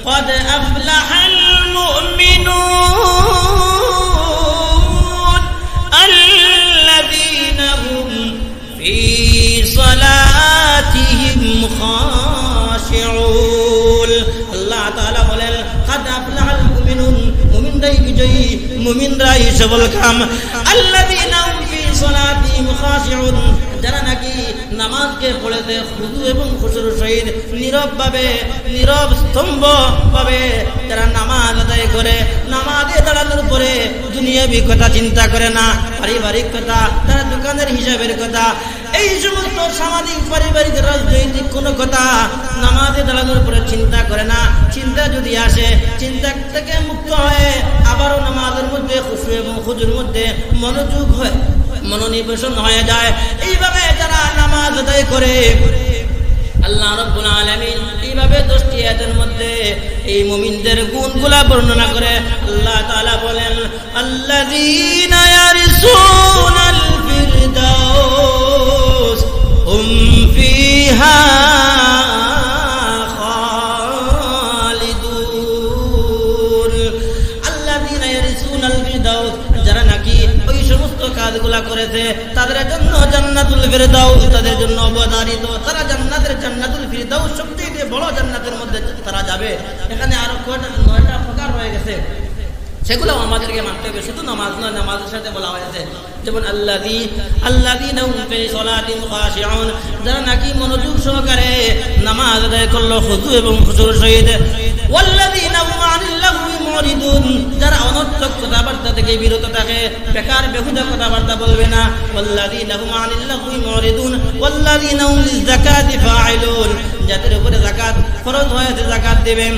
قد أفلح المؤمنون الذين هم في صلاتهم خاشعون الله تعالى বলেন قد أفلح المؤمنون মুমিনরাই বিজয়ী মুমিনরাই সফলকাম الذين هم في صلاتهم خاشعون যারা নাকি নামাজকে পড়েতে খুশু এবং খুশুর সহিত নীরব স্তম্ভ ভাবে যারা নামাজ আদায় করে নামাজে দাঁড়ানোর পরে দুনিয়াবি কথা চিন্তা করে না, পারিবারিক কথা, তারা দোকানের হিসাবের কথা, এই সমস্ত সামাজিক পারিবারিক রাজনৈতিক কোনো কথা নামাজে দাঁড়ানোর পরে চিন্তা করে না। চিন্তা যদি আসে চিন্তা থেকে মুক্ত হয়ে আবারও নামাজের মধ্যে খুশু এবং খুশুর মধ্যে মনোযোগ হয়, মনোনিবেশন হয়ে যায়। এইভাবে যারা নামাজ আদায় করে আল্লাহ রাব্বুল আলামিন এইভাবে 10টি আয়াতের মধ্যে এই মুমিনদের গুণগুলা বর্ণনা করে আল্লাহ তাআলা বলেন আল্লাযীনা ইয়ারসুনাল ফিরদাউস হুম ফিহা খালিদুন। আল্লাযীনা ইয়ারসুনাল ফিরদাউস যারা নাকি ওই সমস্ত কাজগুলা করেছে তাদের জন্য জান্নাতুল ফিরদাউস তাদের জন্য অবধারিত। তারা জান্নাতুল ফিরদাউস সবচেয়ে বড় জান্নাতের মধ্যে তারা যাবে। এখানে আরো 9টা প্রকার হয়ে গেছে, সেগুলো আমাদেরকে মানতে হবে। শুধু নামাজ নয়, নামাজের সাথে বলা হয়েছে যেমন আল্লাযীনা হুম ফি সালাতিহিম খাশিউন যারা নাকি মনোযোগ সহকারে নামাজ আদায় করলো খুশু এবং খুশুর সহিত। ওয়াল্লাযীনা হুম আনিল লাগwi মুরিদুন যারা অনর্থক কথাবার্তা থেকে বিরত থাকে, বেকার বেহুদা কথাবার্তা বলবে না। ওয়াল্লাযীনা হুম আনিল লাগwi মুরিদুন ওয়াল্লাযীনা হুম লিযাকাতি ফাইলুন যাদের উপরে যাকাত ফরজ হয়েছে যাকাত দিবেন।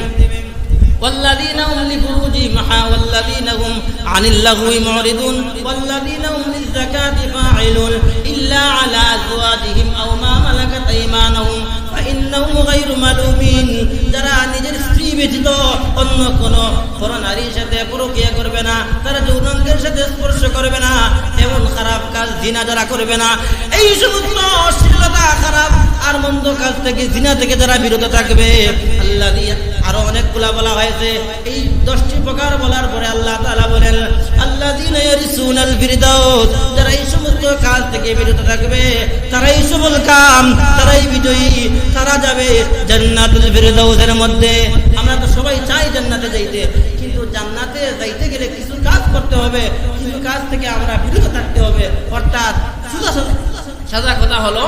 والذين هم لفروجهم والذين هم عن اللغو معرضون والذين هم للزكاة فاعلون إلا على أزواجهم أو ما ملكت أيمانهم فإنهم غير ملومين যারা নিজের স্ত্রী ব্যতীত অন্য কোনো নারীর সাথে পরকীয়া করবে না, তারা যৌনাঙ্গের সাথে স্পর্শ করবে না, এমন খারাপ কাজ জিনা যারা করবে না, এই সমস্ত অশ্লীলতা খারাপ আর মন্দ কাজ থেকে জিনা থেকে যারা বিরত থাকবে। আল্লাহ আরো অনেকগুলা বলা হয়েছে। এই 10টি প্রকার বলার পরে আল্লাহ তাআলা বলেন আল্লাযীনা ইয়ারসুনাল ফিরদাউস যারা এই সমস্ত কাজ থেকে বিরত থাকবে তারাই সফল কাম, তারাই বিজয়ী, তারা যাবে জান্নাতুল ফিরদাউসের মধ্যে। আমরা তো সবাই চাই জান্নাতে যাইতে, কিন্তু জান্নাতে যাইতে গেলে কিছু কাজ করতে হবে, কিছু কাজ থেকে আমরা বিরত থাকতে হবে। অর্থাৎ সাদা কথা হলো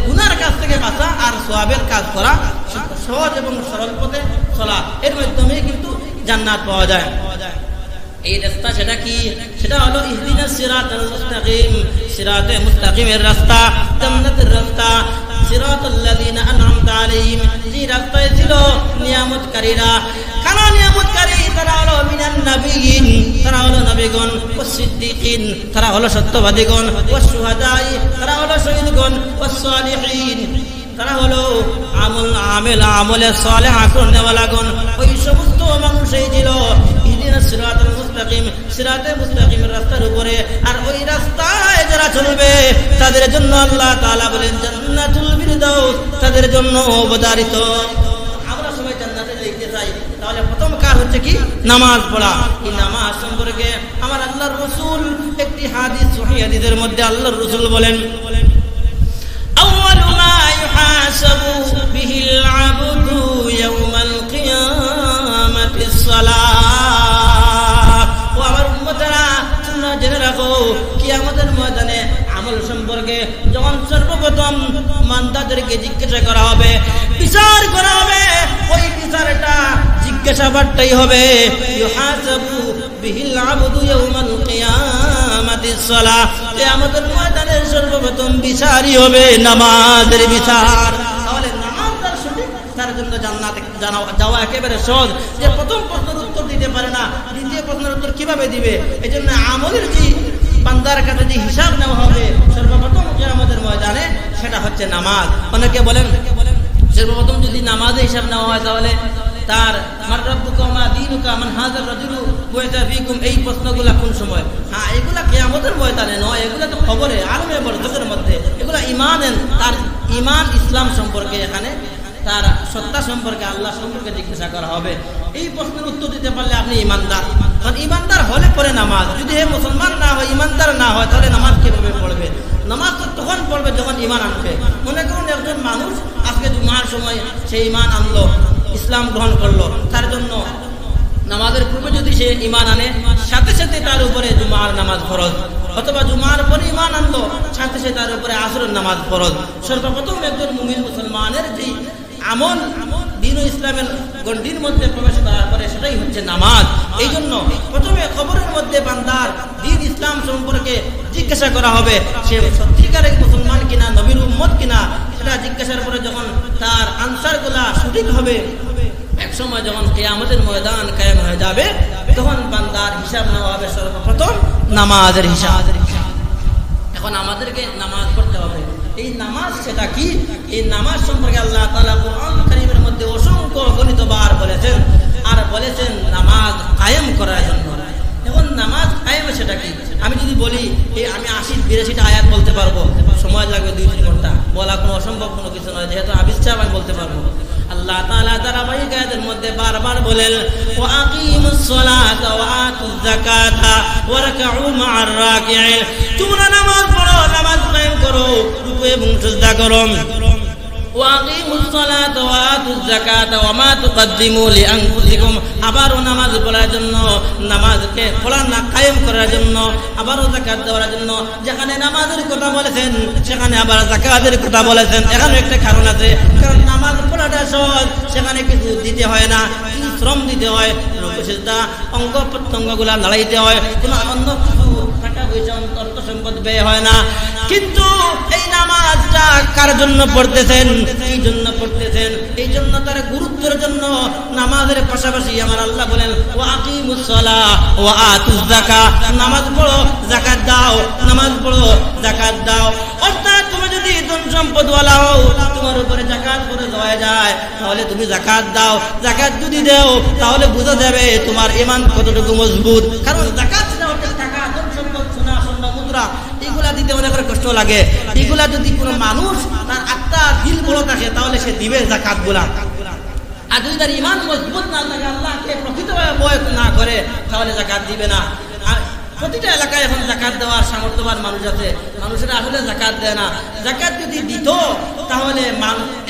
গুনার কাজ থেকে বাঁচা আর সওয়াবের কাজ করা, সহজ এবং সরল পথে চলা, এর মাধ্যমে কিন্তু জান্নাত পাওয়া যায়। এই রাস্তা সেটা কি? সেটা হলো ইহদিনাস সিরাতাল মুস্তাকিম, সিরাতে মুস্তাকিমের রাস্তা, জান্নাতের রাস্তা। সিরাতাল লাযিনা আন'আমতা আলাইহিম যে রাস্তায় ছিল নিয়ামতকারীরা। কারা নিয়ামতকারী? তারা হলো মিনান নাবিয়িন, তারা হলো নবীগণ, ওয়াস সিদ্দিকিন তারা হলো সত্যবাদীগণ, ওয়াস শুহাদাই তারা হলো শহীদগণ, ওয়াস সালিহিন তারা হলো আমলে সালেহ করনেওয়ালাগণ। ওই সমস্ত মানুষই ছিল ইহদিনাস সিরাতাল মুস্তাকিম, সিরাতে মুস্তাকিমের রাস্তার উপরে। আর ওই রাস্তায় যারা চলবে তাদের জন্য আল্লাহ তাআলা বলেন জান্নাতুল ফিরদাউস তাদের জন্য অবধারিত। আমরা সবাই জান্নাতে যেতে চাই, তাহলে প্রথম কাজ হচ্ছে কি? নামাজ পড়া। এই নামাজ সম্পর্কে আমার আল্লাহর রাসূল একটি হাদিস, সহিহ হাদিসের মধ্যে আল্লাহর রাসূল বলেন أول ما يحاسب به العبد يوم القيامة الصلاة। وأمر أمتنا তোমরা জেনে রাখো কিয়ামতের ময়দানে আমল সম্পর্কে যখন সর্বপ্রথম বান্দাদেরকে জিজ্ঞাসা করা হবে, বিচার করা হবে, ওই বিচারটা জিজ্ঞাসাবাদটাই হবে ইউহাসাবু বিহিল আবদু ইয়াউমাল কিয়ামাতিস সালাহ। কিয়ামতের ময়দানে সর্বপ্রথম বিচারই হবে নামাজের বিচার। তাহলে নামাজটা সঠিক, তার জন্য জান্নাতে যাওয়া একেবারে সহজ। যে প্রথম প্রশ্নের উত্তর দিতে পারে না, দ্বিতীয় প্রশ্নের উত্তর কিভাবে দিবে? এই জন্য আমলের যে বান্দার কাছে যে হিসাব নেওয়া হবে সর্বপ্রথম কিয়ামতের ময়দানে, সেটা হচ্ছে নামাজ। অনেকে বলেন সর্বপ্রথম যদি নামাজে হিসাব নেওয়া হয় তাহলে তার মান রাব্বুকা মা দীনুকা মান হাযার রাজুলু বুইতা ফীকুম, এই প্রশ্নগুলো কোন সময়? হ্যাঁ, এগুলা কিয়ামতের ময়দানে নয়, এগুলা তো খবরে আলমে বরজখের মধ্যে, এগুলা ইমানের, তার ইমান ইসলাম সম্পর্কে এখানে তার সত্তা সম্পর্কে, আল্লাহ সম্পর্কে জিজ্ঞাসা করা হবে। এই প্রশ্নের উত্তর দিতে পারলে আপনি ইমানদার। কারণ ইমানদার হলে পরে নামাজ, যদি হে মুসলমান না হয়, ইমানদার না হয়, তাহলে নামাজ কিভাবে পড়বে? নামাজ তো তখন পড়বে যখন ইমান আনবে। মনে করুন একজন মানুষ আজকে জুমার সময় সে ইমান আনলো, ইসলাম গ্রহণ করলো, তার জন্য নামাজের পূর্বে যদি সে ইমান আনে, সাথে সাথে তার উপরে জুমার নামাজ ফরজ, অথবা জুমার পরে ইমান আনলো, সাথে সাথে তার উপরে আসরের নামাজ ফরজ। সর্বপ্রথম একজন মুমিন মুসলমানের যে আমল দ্বীন ও ইসলামের গণ্ডির মধ্যে প্রবেশ করার পরে সেটাই হচ্ছে নামাজ। এই জন্য প্রথমে খবরের মধ্যে বান্দার দ্বীন ইসলাম সম্পর্কে জিজ্ঞাসা করা হবে, সে সত্যিকারের মুসলমান কিনা, নবীর উম্মত কিনা। সেটা জিজ্ঞাসার পরে যখন তার আনসারগুলা সঠিক হবে, এক সময় যখন কিয়ামতের ময়দান কায়েম হয়ে যাবে, তখন বান্দার হিসাব নেওয়া হবে সর্বপ্রথম নামাজের হিসাব। এখন আমাদেরকে নামাজ পড়তে হবে। এই নামাজ সেটা কি? এই নামাজ সম্পর্কে আল্লাহ তাআলা কোরআন কারীমের মধ্যে অসংখ্য গণিতবার বলেছেন, আর বলেছেন নামাজ কায়েম করার জন্য। এখন নামাজ কায়েম সেটা কি? আমি যদি বলি আমি ৮০-৮২টা আয়াত বলতে পারবো, সময় লাগবে ২-৩ ঘন্টা, বলা কোনো অসম্ভব কোনো কিছু নয়। যেহেতু আবিষ্কার আমি বলতে পারবো। আল্লাহ তাআলা ধারাবাহিক আয়াতের মধ্যে বারবার বলেন, ওয়া আকিমুস সালাতা ওয়া আতুজ যাকাতা ওয়ারকাউ মা'আর রাকিঈন। তোমরা নামাজ পড়ো, নামাজ কায়েম করো, রুকু এবং সিজদা করো। ওয়া আকিমুস সালাতা ওয়া আতুজ যাকাতা ওয়া মা তুকদ্দিমু লিআনফুসিকুম। আবারও নামাজ পড়ার জন্য, নামাজকে পড়া না কায়েম করার জন্য, আবারও যাকাত দেওয়ার জন্য। যেখানে নামাজের কথা বলেছেন সেখানে আবার যাকাতের কথা বলেছেন। এখানে একটা কারণ আছে, কারণ নামাজ পড়াটা সহজ, সেখানে কিছু দিতে হয় না, কিছু শ্রম দিতে হয়, রুকু সিজদা অঙ্গ প্রত্যঙ্গগুলা লড়াইতে হয়, কোনো অন্য কিছু টাকা পয়সা অর্থ সম্পদ ব্যয় হয় না। কিন্তু এই নামাজটা কার জন্য পড়তেছেন? এই জন্য পড়তেছেন, এই জন্য তার গুরুত্বের জন্য। নামাজের পাশাপাশি আমার আল্লাহ বলেন, ওয়া আকিমুস সালাহ ওয়া আতুজ যাকাত। নামাজ পড়ো, যাকাত দাও, নামাজ পড়ো, যাকাত দাও। অর্থাৎ তুমি যদি ধন সম্পদওয়ালা হও, তোমার উপরে যাকাত করে দেওয়া যায়, তাহলে তুমি যাকাত দাও। যাকাত যদি দাও, তাহলে বোঝা যাবে তোমার ঈমান কতটুকু মজবুত। কারণ যাকাত দেওয়া হচ্ছে টাকা, ধন সম্পদ, সোনা, স্বর্ণ, মুদ্রা, এগুলা দিতে অনেক কষ্ট লাগে। এগুলা যদি কোনো মানুষ তার আত্মা দিল বড় থাকে, তাহলে সে দিবে যাকাত গুলা। আর যদি তার ঈমান মজবুত না থাকে, আল্লাহকে প্রকৃতভাবে ভয় না করে, তাহলে যাকাত দিবে না। আর প্রতিটা এলাকায় এখন যাকাত দেওয়ার সামর্থ্যবান মানুষ আছে, মানুষেরা আসলে যাকাত দেয় না। যাকাত যদি দিত, তাহলে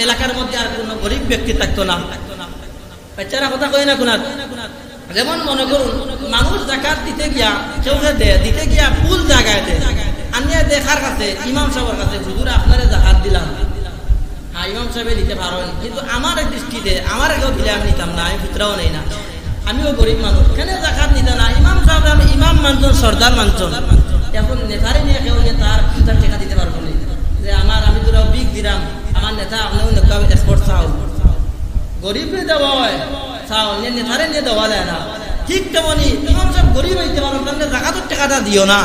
এলাকার মধ্যে আর কোনো গরিব ব্যক্তি থাকতো না। বাচ্চারা কথা কয় না কোনার। যেমন মনে করুন, মানুষ যাকাত দিতে গিয়া, কেউ দিতে গিয়া ভুল জায়গায় দেয়, আনিয়া দেখার কাছে ইমাম সাহেবের কাছে, হুজুর আপনারা যাকাত দিলাম। হ্যাঁ, ইমাম সাহেব দিতে পারেন, কিন্তু আমার দৃষ্টিতে আমার কেউ দিলে আমি নিতাম না, আমি ফিতরাও নেই না, আমিও গরিব মানুষ, কেন যাকাত নিতে না? ইমাম সাহেব আমি ইমাম মানছেন, সর্দার মানছেন। এখন নেতারে নিয়ে কেউ তার টাকা দিতে পারবো না, যে আমি তোরা বিগ দিলাম, আমার নেতা আপনিও এক্সপোর্ট চাও, গরিব নিয়ে দেওয়া হয়, চাও নেতারে নিয়ে দেওয়া যায় না। ঠিক তেমনি ইমাম সাহেব গরিব হইতে পারেন, তাহলে যাকাতের টাকাটা দিও না,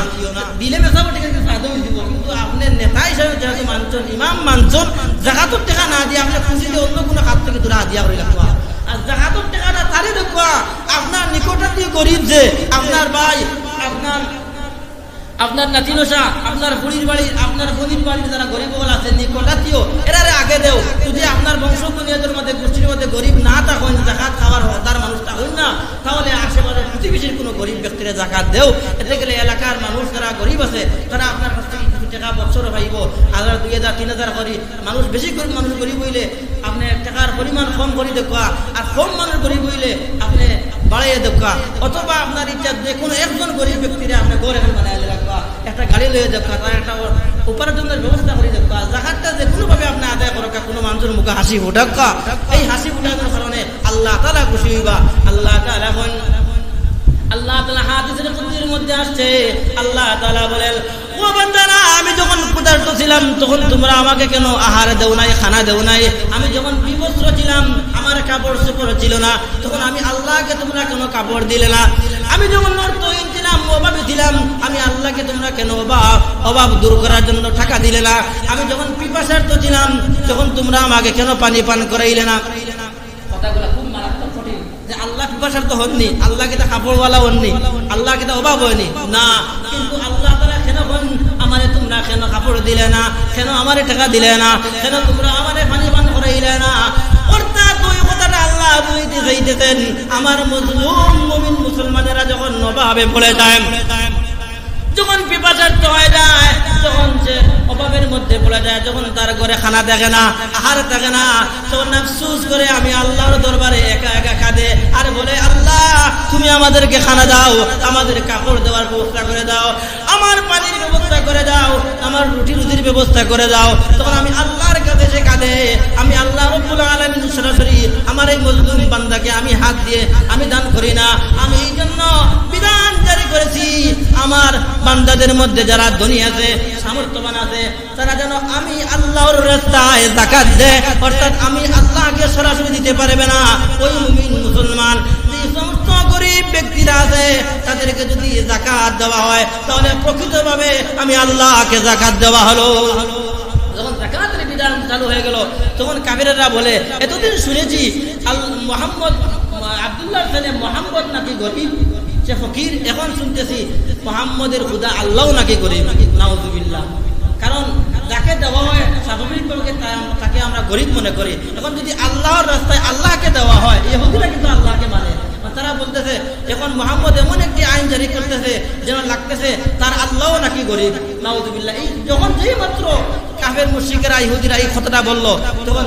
দিলে মেসাবো ঠিক আছে, সাদও দিব, কিন্তু আপনি নেতা হিসাবে যেহেতু মানছেন, ইমাম মানছেন, যাকাতের টাকা না দিয়ে আপনি খুশি দিয়ে অন্য কোনো কাজ থেকে তোরা হাদিয়া করে রাখবা। আর যাকাতের টাকাটা তারে দেখবা, আপনার নিকটাত্মীয় গরিব, যে আপনার ভাই, আপনার নাতিনসা, আপনার বুড়ির বাড়ির, আপনার বোনির বাড়ির যারা গরিব আছে নিকটাত্মীয়, এরারে আগে দেও। যদি আপনার বংশ বুনিয়াদের মধ্যে, গোষ্ঠীর মধ্যে গরিব না থাকেন, যাকাত খাওয়ার হকদার মানুষ থাকেন না, তাহলে আশেপাশে প্রতিবেশীর কোনো গরিব ব্যক্তিরা যাকাত দেও। এতে গেলে এলাকার মানুষ যারা গরিব আছে, তারা আপনার কাছ থেকে কিছু টাকা বছর পাইব, 1000, 2000, 3000 করি। মানুষ বেশি মানুষ গরিব হইলে আপনি টাকার পরিমাণ কম করে দেখা, আর কম মানুষ গরিব হইলে আপনি বাড়াইয়ে দেখা। অথবা আপনার ইচ্ছা যে কোনো একজন গরিব ব্যক্তিরা আপনি গড় এখন বানাই রাখবা, একটা গাড়ি লয়ে দেখা, তার একটা উপার্জনের ব্যবস্থা করে দেখা। যাকাতটা যে কোনোভাবে আপনি আদায় করা, কোনো মানুষের মুখে হাসি ফুটাক্কা, এই হাসি ফুটানোর কারণে আল্লাহ তাআলা খুশি হইবা। আল্লাহ তাআলা হাদিসের কুদসির মধ্যে আসছে, আল্লাহ তাআলা বলেন, ও বান্দারা, আমি যখন ক্ষুধার্ত ছিলাম তখন তোমরা আমাকে কেন আহার দেও নাই, খানা দেও নাই? আমি যখন বিবস্ত্র ছিলাম, আমার কাপড় চোপড় ছিল না, তখন আমি আল্লাহকে তোমরা কেন কাপড় দিলে না? আমি যখন অর্থহীন ছিলাম, অভাবে ছিলাম, আমি আল্লাহকে তোমরা কেন অভাব দূর করার জন্য টাকা দিলে না? আমি যখন পিপাসার্থ ছিলাম, তখন তোমরা আমাকে কেন পানি পান করাইলে না? কথাগুলো খুব মারাত্মক কঠিন, যে আল্লাহ পিপাসার্থ হননি, আল্লাহ কিতা কাপড়ওয়ালা হননি, আল্লাহ কিতা অভাব হয়নি না, কিন্তু আল্লাহ তাআলা কেন হন, আমারে তোমরা কেন কাপড় দিলে না, কেন আমারে টাকা দিলে না, কেন তোমরা আমারে পানি পান করাইলে না? ও বুদ্ধি চাইতেছেন আমার মজলুম মুমিন মুসলমানেরা যখন অভাবে পড়ে যায়, যখন পিপাসার্থ হয়ে যায়, যখন সে অভাবের মধ্যে পড়ে যায়, যখন তার ঘরে খানা থাকে না, আহার থাকে না, তখন আফসোস করে আমি আল্লাহর দরবারে একা একা কাঁদে আর বলে, আল্লাহ তুমি আমাদেরকে খানা দাও, আমাদের কাপড় দেওয়ার ব্যবস্থা করে দাও, আমার পানির ব্যবস্থা করে দাও, আমার রুটির ব্যবস্থা করে দাও। তখন আমি আল্লাহর কাছে সে কাঁদে, আমি আল্লাহ রাব্বুল আলামিন সরাসরি আমার এই মজলুম বান্দাকে আমি হাত দিয়ে আমি দান করি না। আমি এই জন্য বিধান জারি করেছি, আমার বান্দাদের মধ্যে যারা ধনী আছে, সামর্থ্যবান আছে, তারা যেন আমি আল্লাহর রাস্তায় যাকাত দেয়, অর্থাৎ আমি আল্লাহকে সরাসরি দিতে পারবে না। ওই মুমিন মুসলমান যে সমস্ত গরিব ব্যক্তিরা আছে তাদেরকে যদি যাকাত দেওয়া হয় তাহলে প্রকৃতভাবে আমি আল্লাহকে যাকাত দেওয়া হলো। যখন যাকাতের বিধান চালু হয়ে গেল তখন কাফিররা বলে, এতদিন শুনেছি মোহাম্মদ আব্দুল্লাহ ছেলে মোহাম্মদ নাকি গরিব, সে ফকির, এখন শুনতেছি মুহাম্মদের খুদা আল্লাহ নাকি গরিব। নাউযুবিল্লাহ। কারণ যাকে দেওয়া হয় স্বাভাবিকভাবে তাকে আমরা গরিব মনে করি, এখন যদি আল্লাহর রাস্তায় আল্লাহকে দেওয়া হয়, ইহুদিরা কিন্তু আল্লাহকে মানে, তারা বলতেছে এখন মুহাম্মদ এমন একটি আইন জারি করতেছে যেন লাগতেছে তার আল্লাহ নাকি গরিব। নাউযুবিল্লাহ। এই যখন যেই মাত্র কাফের মুশরিকেরা ইহুদিরা এই কথাটা বলল, তখন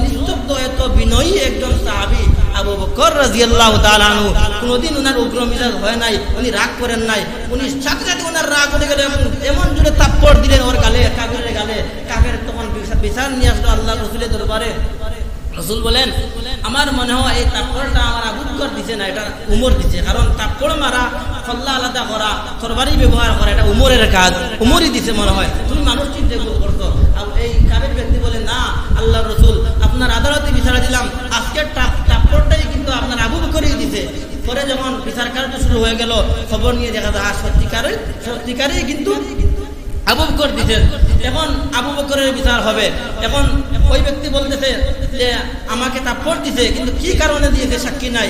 নিস্তব্ধ এত বিনয়ী একজন সাহাবী আবু বকর রাদিয়াল্লাহু তাআলা আনহু, কোনদিন ওনার উগ্র মিজাজ হয় নাই, উনি রাগ করেন নাই, উনি সাথে সাথে ওনার রাগ উঠে গেল এবং এমন জোরে থাপ্পড় দিলেন ওর গালে, কাফেরের গালে। কাফের তখন বিচার নিয়ে আসলো আল্লাহ রাসূলের দরবারে। রাসূল বলেন, আমার মনে হয় এই থাপ্পড়টা আমার আবু বকর দিছে না, এটা উমর দিছে। কারণ থাপ্পড় মারা, খল্লা আলাদা করা, তরবারি ব্যবহার করা এটা উমরের কাজ, উমরই দিছে মনে হয়, তুমি মানুষ চিন্তা করছো। এই কাফের ব্যক্তি বলে, না আল্লাহ রাসূল আপনার আদালতে বিচার দিলাম, আজকের থাপ্পড়টাই কিন্তু আপনার আবু বকরই দিছে। পরে যখন বিচার কার্য শুরু হয়ে গেল, খবর নিয়ে দেখা যায় সত্যিকারেই কিন্তু আবু বকর দিতেন। এখন আবু বকরের বিচার হবে। এখন ওই ব্যক্তি বলতেছে যে আমাকে থাপ্পড় দিছে, কিন্তু কি কারণে দিয়েছে সাক্ষী নাই।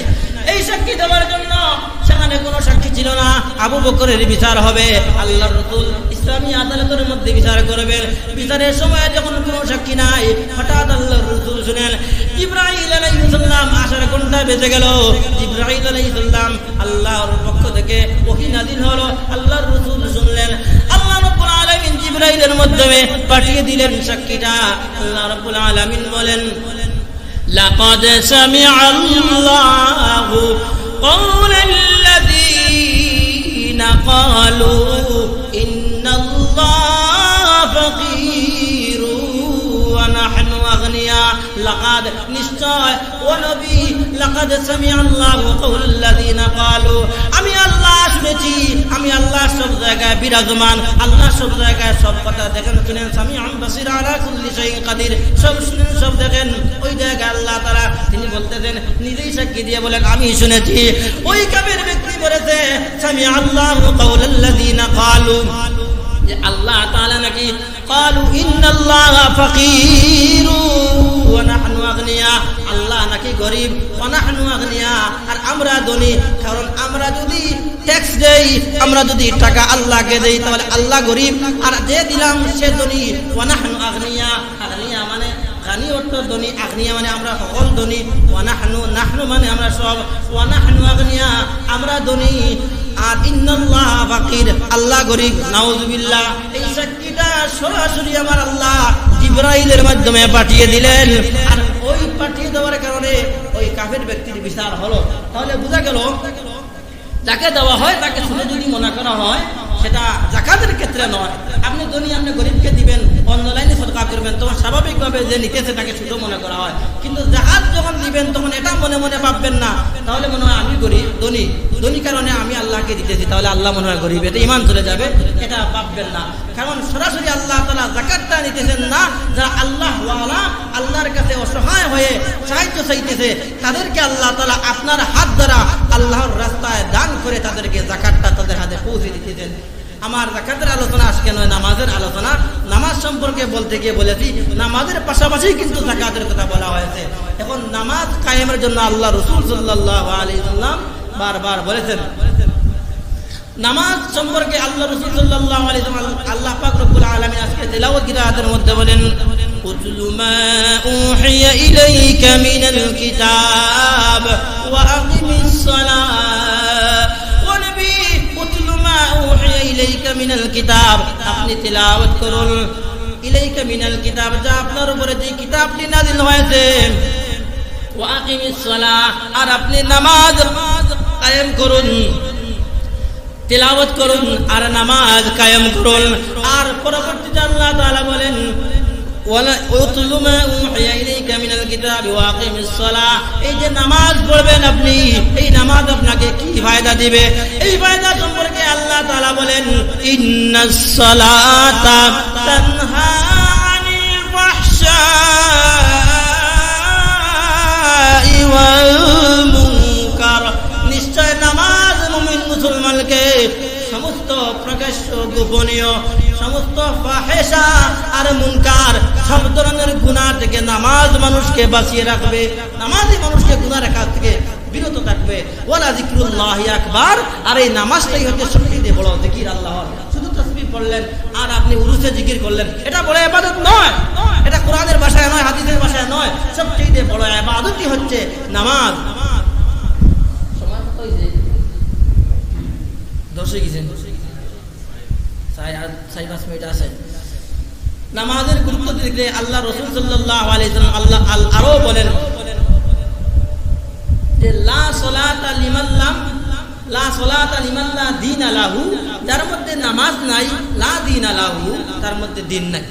এই সাক্ষী দেওয়ার জন্য সেখানে কোনো সাক্ষী ছিল না, আবু বকরের বিচার হবে। আল্লাহর রাসূল ইসলামী আদালতের মধ্যে বিচার করবেন। বিচারের সময় যখন কোনো সাক্ষী নাই, হঠাৎ আল্লাহর রাসূল শুনেন জিবরাইল আলাইহিস সালাম আসার ঘন্টা বেজে গেল। জিবরাইল আলাইহিস সালাম আল্লাহর পক্ষ থেকে ওহী নাযিল হলো, আল্লাহর রাসূল শুনলেন। আল্লাহ রাব্বুল আলামিন জিবরাইলের মাধ্যমে পাঠিয়ে দিলেন সাক্ষীটা। আল্লাহ রাব্বুল আলামিন বলেন, লাকাদ সামিআল্লাহু কাওলাল্লাযীনা ক্বালু ইন্নাল্লাহা ফাকীরু ওয়া নাহনু আগনিয়া। লাকাদ নিশ্চয় ও নবী, লাকাদ সামিআল্লাহু কাওলাল্লাযীনা ক্বালু, আমি আল্লাহ শুনেছি, আমি আল্লাহ সব জায়গায় বিরাজমান, আল্লাহ সব জায়গায় সব কথা দেখেন শুনেন। সামিউন বাসীর আলা কুল্লি শাইইন কাদির, সব শুনেন সব দেখেন। ওই জায়গায় আল্লাহ তাআলা তিনি বলতেছেন, নিজেই সাক্ষী দিয়ে বলেন আমি শুনেছি। ওই কাফের ব্যক্তি বলেছে সামিআল্লাহু কাওলাল্লাযীনা ক্বালু, যে আল্লাহ তাআলা নাকি ক্বালু ইন্নাল্লাহা ফাকীরু ওয়া নাহনু আগনিয়া, আল্লাহ নাকি গরিব, ওয়া নাহনু আগনিয়া, আর আমরা ধনী। কারণ আমরা যদি ট্যাক্স দেই, আমরা যদি টাকা আল্লাহকে দেই তাহলে আল্লাহ গরিব, আর যে দিলাম সে ধনী। ওয়া নাহনু আগনিয়া, আগনিয়া মানে গানি অর্থ ধনী, আগনিয়া মানে আমরা সকল ধনী। ওয়া নাহনু, নাহনু মানে আমরা সব, ওয়া নাহনু আগনিয়া আমরা ধনী, আর ইন্নাল্লাহা ফাকীর আল্লাহ গরিব। নাউযুবিল্লাহ। এই সাক্ষীটা সরাসরি আমার আল্লাহ জিবরাইলের মাধ্যমে পাঠিয়ে দিলেন, আর ওই পাঠিয়ে দেওয়ার কারণে ওই কাফের ব্যক্তির বিচার হলো। তাহলে বোঝা গেল যাকে দেওয়া হয় তাকে শুনে যদি মনে করা হয় সেটা যাকাতের ক্ষেত্রে নয়। আপনি ধনী, আপনি গরিবকে দিবেন, অন্য লাইনে সদকা করবেন, তখন স্বাভাবিকভাবে যে নিতেছে তাকে ছোট মনে করা হয়। কিন্তু যাকাত যখন দিবেন তখন এটা মনে মনে ভাববেন না, তাহলে মনে হয় আমি গরিব, ধনী কারণে আমি আল্লাহকে দিতেছি, তাহলে আল্লাহ মনে হয় গরিব, এটা ঈমান চলে যাবে, এটা ভাববেন না। কারণ সরাসরি আল্লাহ তাআলা যাকাতটা নিতেছেন না। যারা আল্লাহ ওয়ালা, আল্লাহর কাছে অসহায় হয়ে সাহায্য চাইতেছে, তাদেরকে আল্লাহ তাআলা আপনার হাত দ্বারা আল্লাহর রাস্তায় দান করে তাদেরকে যাকাতটা তাদের হাতে পৌঁছে দিতেছেন। আমার যাকাতের আলোচনা আজকে নয়, নামাজের আলোচনা। নামাজ সম্পর্কে বলতে গিয়ে বলেছি নামাজের পাশাপাশি কিন্তু যাকাতের কথা বলা হয়েছে। এখন নামাজ কায়েমের জন্য আল্লাহ রাসূল সাল্লাল্লাহু আলাইহি ওয়াসাল্লাম বারবার বলেছেন। নামাজ সম্পর্কে আল্লাহ রাসূল সাল্লাল্লাহু আলাইহি ওয়াসাল্লাম, আল্লাহ পাক রব্বুল আলামিন আজকে তিলাওয়াত কিরাতের মধ্যে বলেন, উতলু মা উহিয়া ইলাইকা মিনাল কিতাব ওয়া আকিমিস সালাহ। ও নবী, উতলু মা উহিয়া ইলাইকা মিনাল কিতাব, আপনি তিলাওয়াত করুন ইলাইকা মিনাল কিতাব, যা আপনার উপরে যে কিতাবটি নাযিল হয়েছে, ওয়া আকিমিস সালাহ, আর আপনি নামাজ কায়েম করুন, তিলাওয়াত করুন আর নামাজ কায়েম করুন। আর পরবর্তীতে আল্লাহ তাআলা বলেন ওয়ালা উতলু মা উহিয়া ইলাইকা মিনাল কিতাবি ওয়া আকিমিস সালাহ, এই যে নামাজ পড়বেন আপনি, এই নামাজ আপনাকে কি ফায়দা দিবে, এই ফায়দা সম্পর্কে আল্লাহ তাআলা বলেন ইন্নাস সালাতা তানহা আনিল ফাহশাই ওয়াল মুনকার, নিশ্চয় নামাজ মুমিন মুসলমানকে সমস্ত প্রকাশ্য গোপনীয় সমস্ত ফাহেশা আর মুনকার সব ধরনের গুনাহ থেকে নামাজ মানুষকে বাঁচিয়ে রাখবে, নামাজই মানুষকে গুনাহ রাখার থেকে বিরত থাকবে। ওয়ালা যিকরুল্লাহি আকবার, আর এই নামাজটাই হচ্ছে সবচেয়ে বড় জিকির আল্লাহর। শুধু তাসবিহ পড়লেন আর আপনি উরুসে জিকির করলেন, এটা বড় ইবাদত নয়, এটা কোরআনের ভাষায় নয়, হাদিসের ভাষায় নয়, সবচেয়ে বড় ইবাদতই হচ্ছে নামাজ। নামাজের গুরুত্ব দেখলে আল্লাহ রাসূল সাল্লাল্লাহু আলাইহি ওয়াসাল্লাম আল্লাহ আরো বলেন যে লা সালাতা লিমান লা দীনা লাহু, যার মধ্যে নামাজ নাই, লা দীনা লাহু, তার মধ্যে দিন নাই,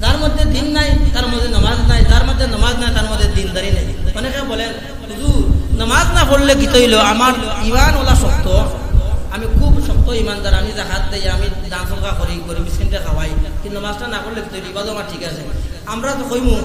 যার মধ্যে দিন নাই তার মধ্যে নামাজ নাই, যার মধ্যে নামাজ নাই তার মধ্যে দিনদারি নাই। অনেকে বলেন হুজুর নামাজ না পড়লে কি হইল, আমার ঈমান ওলা শক্ত, আমি খুব শক্ত ইমানদার, আমি যাকাত দেই, আমি দান সদকা করি, গরিব মিসকিনকে খাওয়াই, কিন্তু নামাজটা না পড়লে কি হইল, ইবাদত আমার ঠিক আছে। আমরা তো কইমু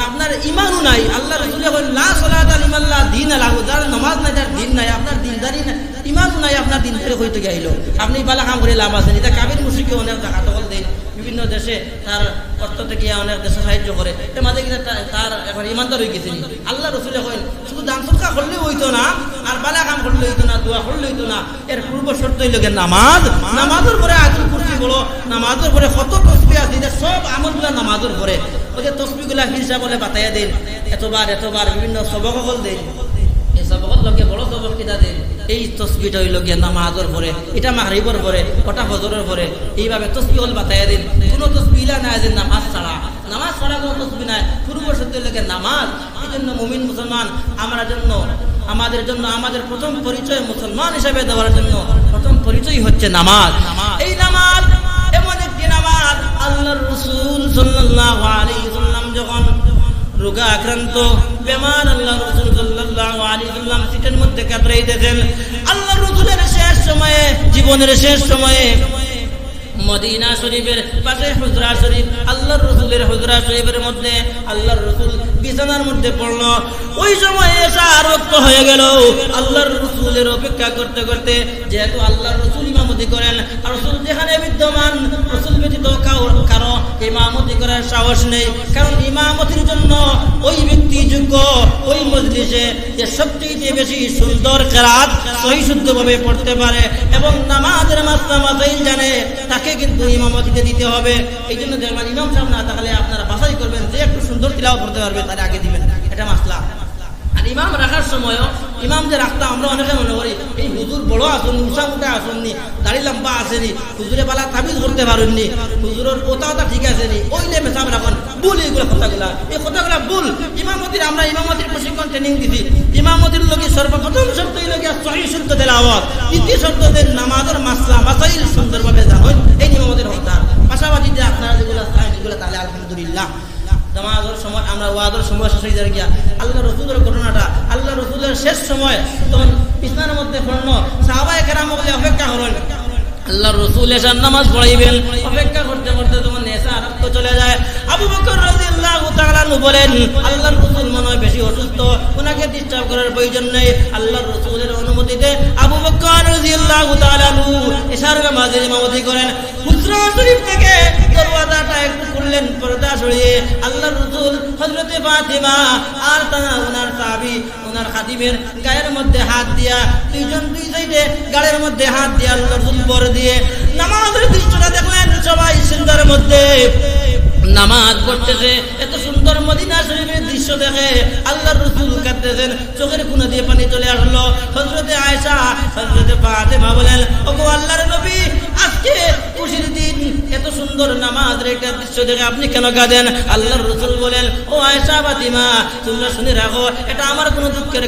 আপনার ঈমানও নাই, আল্লাহ রাসূল কইলেন লা সালাতা লিমান লা দীনা লাহু, যার নামাজ নাই তার দিন নাই, আপনার দিনদারি নাই, ঈমানও নাই, আপনার দিনদারি কইতে গেল, আপনি বালা কাম করে লাভ আছে। এটা কাবির মুশরিকে অনেক যাকাত দেন, বিভিন্ন দেশে তার অর্থ থেকে অনেক দেশে সাহায্য করে, এর মাঝে কিন্তু তার এখন ইমানদার হয়ে গেছে। আল্লাহ রাসূল কইলেন শুধু দান সদকা করলে হইতো না, আর বালা কাম করলে হইতো না, দোয়া করলে হইতো না, এর পূর্ব শর্ত হইল নামাজ। নামাজের পরে আয়াতুল কুরসি বলো, নামাজের পরে কত তাসবিহ আছে, এটা সব আমলগুলা নামাজের পরে, ওই যে তাসবিহগুলা হিসাব বলে বাতাইয়া দেন, এতবার এতবার বিভিন্ন সবক দেন, এই সবকর লগে বড় সবক কিনা দেন, এই তাসবিহটা হইল গিয়া নামাজের পরে, এটা মাগরিবের পরে, ওটা ফজরের পরে, এইভাবে তাসবিহ বাতাইয়া দেন। কোনো তাসবিহ না যে নামাজ ছাড়া, নামাজ ছাড়া কোনো তাসবিহ নাই, পূর্ব শর্ত লাগে নামাজ। এই জন্য মুমিন মুসলমান আমাদের জন্য আমাদের প্রথম পরিচয় মুসলমান হিসেবে দেওয়ার জন্য প্রথম পরিচয় হচ্ছে নামাজ। এই নামাজ এমন একটি নামাজ, আল্লাহর রাসূল সাল্লাল্লাহু আলাইহি ওয়াসাল্লাম যখন রোগা আক্রান্ত বেমার, আল্লাহর রাসূল সাল্লাল্লাহু আলাইহি ওয়াসাল্লাম সিটের মধ্যে কাতরাইতেছেন। আল্লাহর রাসূলের শেষ সময়ে, জীবনের শেষ সময়ে মদিনা শরীফের পাশে হুজরা শরীফ, আল্লাহর রাসূলের হুজরা শরীফের মধ্যে আল্লাহর রাসূল বিছানার মধ্যে পড়ল। ওই সময় এসা রক্ত হয়ে গেল। আল্লাহর রাসূলের অপেক্ষা করতে করতে, যেহেতু আল্লাহর রাসূল ইমামতি করেন, আর রাসূল যেখানে বিদ্যমান, রাসূল ব্যতীত কারো ইমামতি করার সাহস নেই, কারণ ইমামতির জন্য ওই ব্যক্তি যোগ্য ওই মজলিসে যে সবচেয়ে বেশি সুন্দর কিরাত সহি শুদ্ধভাবে পড়তে পারে এবং নামাজের মাসলা মাসাইল জানে, তাকে কিন্তু ইমামতিতে দিতে হবে। এই জন্য দেখবেন ইমাম সাহেব না থাকলে আপনারা বাছাই করবেন যে একটু সুন্দর তিলাওয়াত করতে পারবে তার আগে দিবেন, এটা মাসলা। আর ইমাম রাখার সময়ও, ইমাম যে রাখতাম আমরা অনেকে মনে করি এই হুজুর বড় আসুননি, উষা উঠে আসুননি, দাড়ি লম্বা আসেনি, হুজুরে পালা তাবিজ করতে পারেননি, হুজুরের কথা ঠিক আসেনি, ওইলে মেসাব রাখুন ভুল, এইগুলো কথাগুলা, এই কথাগুলা ভুল। ইমামতির আমরা ইমামতির প্রশিক্ষণ ট্রেনিং দিছি, ইমামতির লোকে সর্বপ্রথম শর্ত হইল গিয়া সহিহ শুদ্ধ তেলাওয়াত, দ্বিতীয় শর্ত দেন নামাজের মাসলা মাসাইল সুন্দরভাবে জানুন, এই ইমামতির হকদার। পাশাপাশি যে আপনারা যেগুলো চান এগুলো তাহলে আলহামদুলিল্লাহ। নামাজের সময় আমরা ওয়াজের সময় শেষ হয়ে যায় গিয়া আল্লাহ রাসূলের ঘটনাটা, আল্লাহ রাসূলের শেষ সময় তখন বিছানার মধ্যে পড়লো, সাহাবায়ে কেরাম বলে অপেক্ষা করেন, আল্লাহর রাসূল এসে নামাজ পড়াইবেন, অপেক্ষা করতে করতে তখন নেশা রক্ত চলে যায়। আবু বকর রাদিয়াল্লাহু তাআলা বলেন আল্লাহর রাসূল মনে হয় বেশি অসুস্থ, ওনাকে ডিস্টার্ব করার প্রয়োজন নেই। আল্লাহর রাসূলের অনুমতিতে আবু বকর রাদিয়াল্লাহু তাআলা এশার নামাজে ইমামতি করেন। হুজরা শরীফ থেকে দরওয়াজাটা একটু খুললেন, পর্দা সরিয়ে আল্লাহর রাসূল হযরতে ফাতিমা আর ওনার সাহাবী ওনার খাদিমের গায়ের মধ্যে হাত দিয়া, দুইজন দুই সাইডে গায়ের মধ্যে হাত দিয়া আল্লাহর রাসূল বর দিয়ে নামাজের দৃশ্যটা দেখলেন। সবাই সিজদার মধ্যে নামাজ পড়তেছে, এত সুন্দর মদিনা শরীফের দৃশ্য দেখে আল্লাহর রাসূল কাঁদতেছেন, চোখের কোণা দিয়ে পানি চলে আসলো। হযরতে আয়েশা, হযরতে ফাতেমা বলেন, ওগো আল্লাহর নবী, আজকে খুশির দিন, এত সুন্দর নামাজের একটা দৃশ্য দেখে আপনি কেন কাঁদেন? আল্লাহর রাসূল বলেন, ও আয়েশা, ফাতিমা, তোমরা শুনে রাখো, এটা আমার কোনো দুঃখের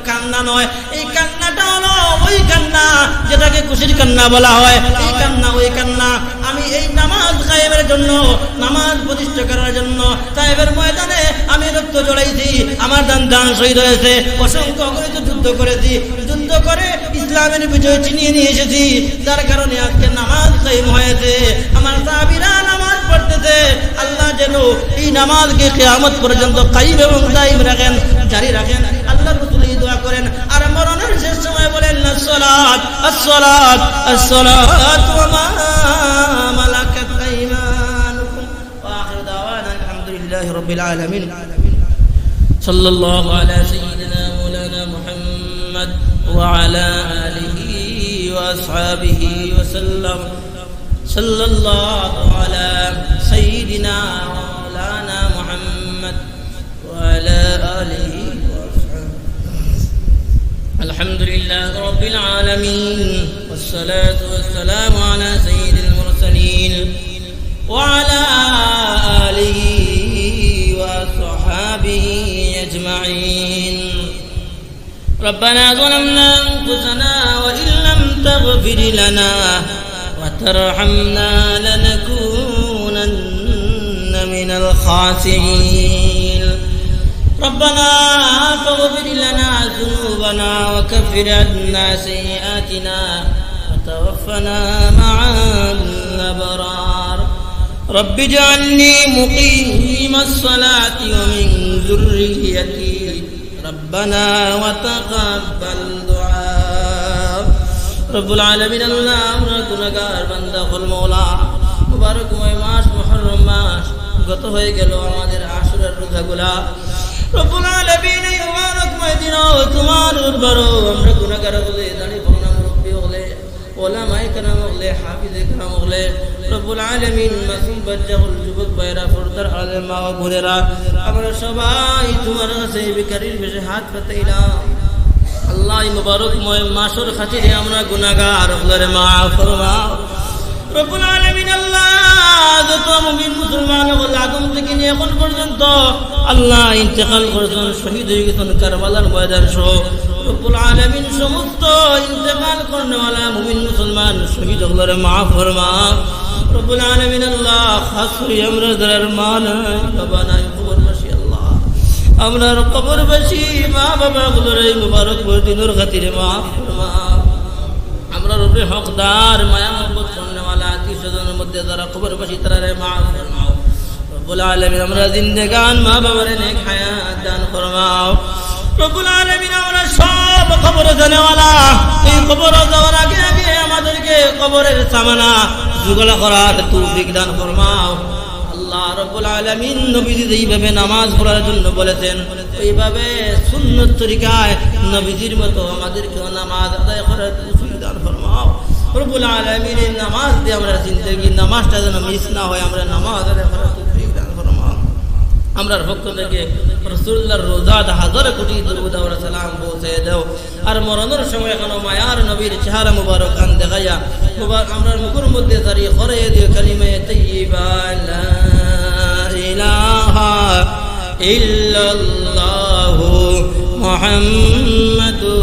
কান্না নয়। এই কান্নাটা হলো ওই কান্না যেটাকে খুশির কান্না বলা হয়। এই কান্না ওই কান্না, আমি এই নামাজ কায়েমের জন্য, নামাজ প্রতিষ্ঠা করার জন্য তায়েফের ময়দানে আমি রক্ত জড়াইছি, আমার দান শহীদ হয়েছে, অসংখ্য অগণিত যুদ্ধ করেছি, যুদ্ধ করে ইসলামের বিজয় ছিনিয়ে নিয়ে এসেছি, যার কারণে আজকে নামাজ কায়েম হয়েছে। আমার সাহাবীরা নামাজ পড়তেছে, আল্লাহ যেন এই নামাজকে কিয়ামত পর্যন্ত কায়েম এবং দায়ম রাখেন, জারি রাখেন। আল্লাহর রাসূল এই দোয়া করেন, আর মরণের শেষ সময় বলেন, আসসালাত আসসালাত আসসালাত ওয়া মা মালাকাত আইমানুকুম ওয়া আখিরু দাওয়ানা আলহামদুলিল্লাহি রাব্বিল আলামিন। সাল্লাল্লাহু আলা সাইয়্যিদিনা মাওলানা মুহাম্মদ ওয়া আলা আলিহি ওয়া আসহাবিহি ওয়া সাল্লাম। সাল্লাল্লাহু আলা সাইয়্যিদিনা মাওলানা মুহাম্মদ ওয়া আলা আলিহি الحمد لله رب العالمين والصلاة والسلام على سيد المرسلين وعلى آله وصحابه أجمعين. ربنا ظلمنا أنفسنا وإن لم تغفر لنا وترحمنا لنكونن من الخاسرين. ربنا فاغفر لنا ذنوبنا وكفر عنا سيئاتنا وتوفنا مع الأبرار. رب اجعلني مقيم الصلاة ومن ذريتي ربنا وتقبل دعاء. رب العالمين الله আমরা গুনাহগার বান্দা হল মওলা, মুবারকময় মাস মুহররম মাস গত হয়ে গেল, আমাদের আশুরার রোজাগুলা রব্বুল আলামিন এই মুবারকময় দিন তোমার দরবারে আমরা গুনাহগার হলে, দাঁড়ি ভাঙা মুরব্বি হলে, ওলামায়ে কেরাম হলে, হাফিজে কেরাম হলে, রব্বুল আলামিন মাসুম বাচ্চা হল, যুবক ভাইরা, পর্দার আলেম মা ও বোনেরা, আমরা সবাই তোমার কাছে ভিখারির বেশে হাত পাতাইলাম। আল্লাহ এই মুবারকময় মাসের খাতিরে আমরা গুনাহগার হলে মাফ ফরমাও রব্বুল আলামিন। আল্লাহ যত মুমিন মুসলমান হল আদম থেকে নিয়ে এখন পর্যন্ত আল্লাহ ইন্তেকাল করেছেন, শহীদ হয়ে গেছেন কারবালার ময়দান সহ, রব্বুল আলামিন সমস্ত ইন্তেকাল করনেওয়ালা মুমিন মুসলমান শহীদ হলরে মাফ ফরমাও রব্বুল আলামিন। আল্লাহ খাস করে আমরা যারা মা নাই বাবা নাই কবরবাসী, আল্লাহ আমরার কবরবাসী মা বাবা গুলোর এই মুবারক দিনের খাতিরে মাফ ফরমাও। আমরা রব্বে হকদার মায়া মহব্বত করনেওয়ালা আত্মীয় স্বজনের মধ্যে যারা কবরবাসী তারা মাফ ফরমাও রব্বুল আলামিন। আমরা জিন্দেগান মা বাবার নেক হায়াত দান ফরমাও রব্বুল আলামিন। আমরা সব কবরে জানেওয়ালা, এই কবরে যাওয়ার আগে আগে আমাদেরকে কবরের সামানা জুগলা করার তৌফিক দান ফরমাও আল্লাহ রব্বুল আলামিন। নবীজি যেইভাবে নামাজ পড়ার জন্য বলেছেন ওইভাবে সুন্নত তরিকায় নবীজির মতো আমাদেরকেও নামাজ আদায় করার তৌফিক দান ফরমাও রব্বুল আলামিন। এই নামাজ দিয়ে আমরা জিন্দেগি নামাজটা যেন মিস না হয়, আমরা নামাজ আদায় করার তৌফিক দান ফরমাও। আমরার পক্ষ থেকে রাসূলুল্লাহর রোজাত হাজার কোটি দরুদ আর সালাম পৌঁছে দাও। আর মরণের সময় এখনো মায়ার নবীর চেহারা মুবারক আন দেখাইয়া আমরার মুখের মধ্যে দাঁড়ি করে দিও কালিমে তাইয়্যিবা লা ইলাহা ইল্লাল্লাহু মুহাম্মাদুর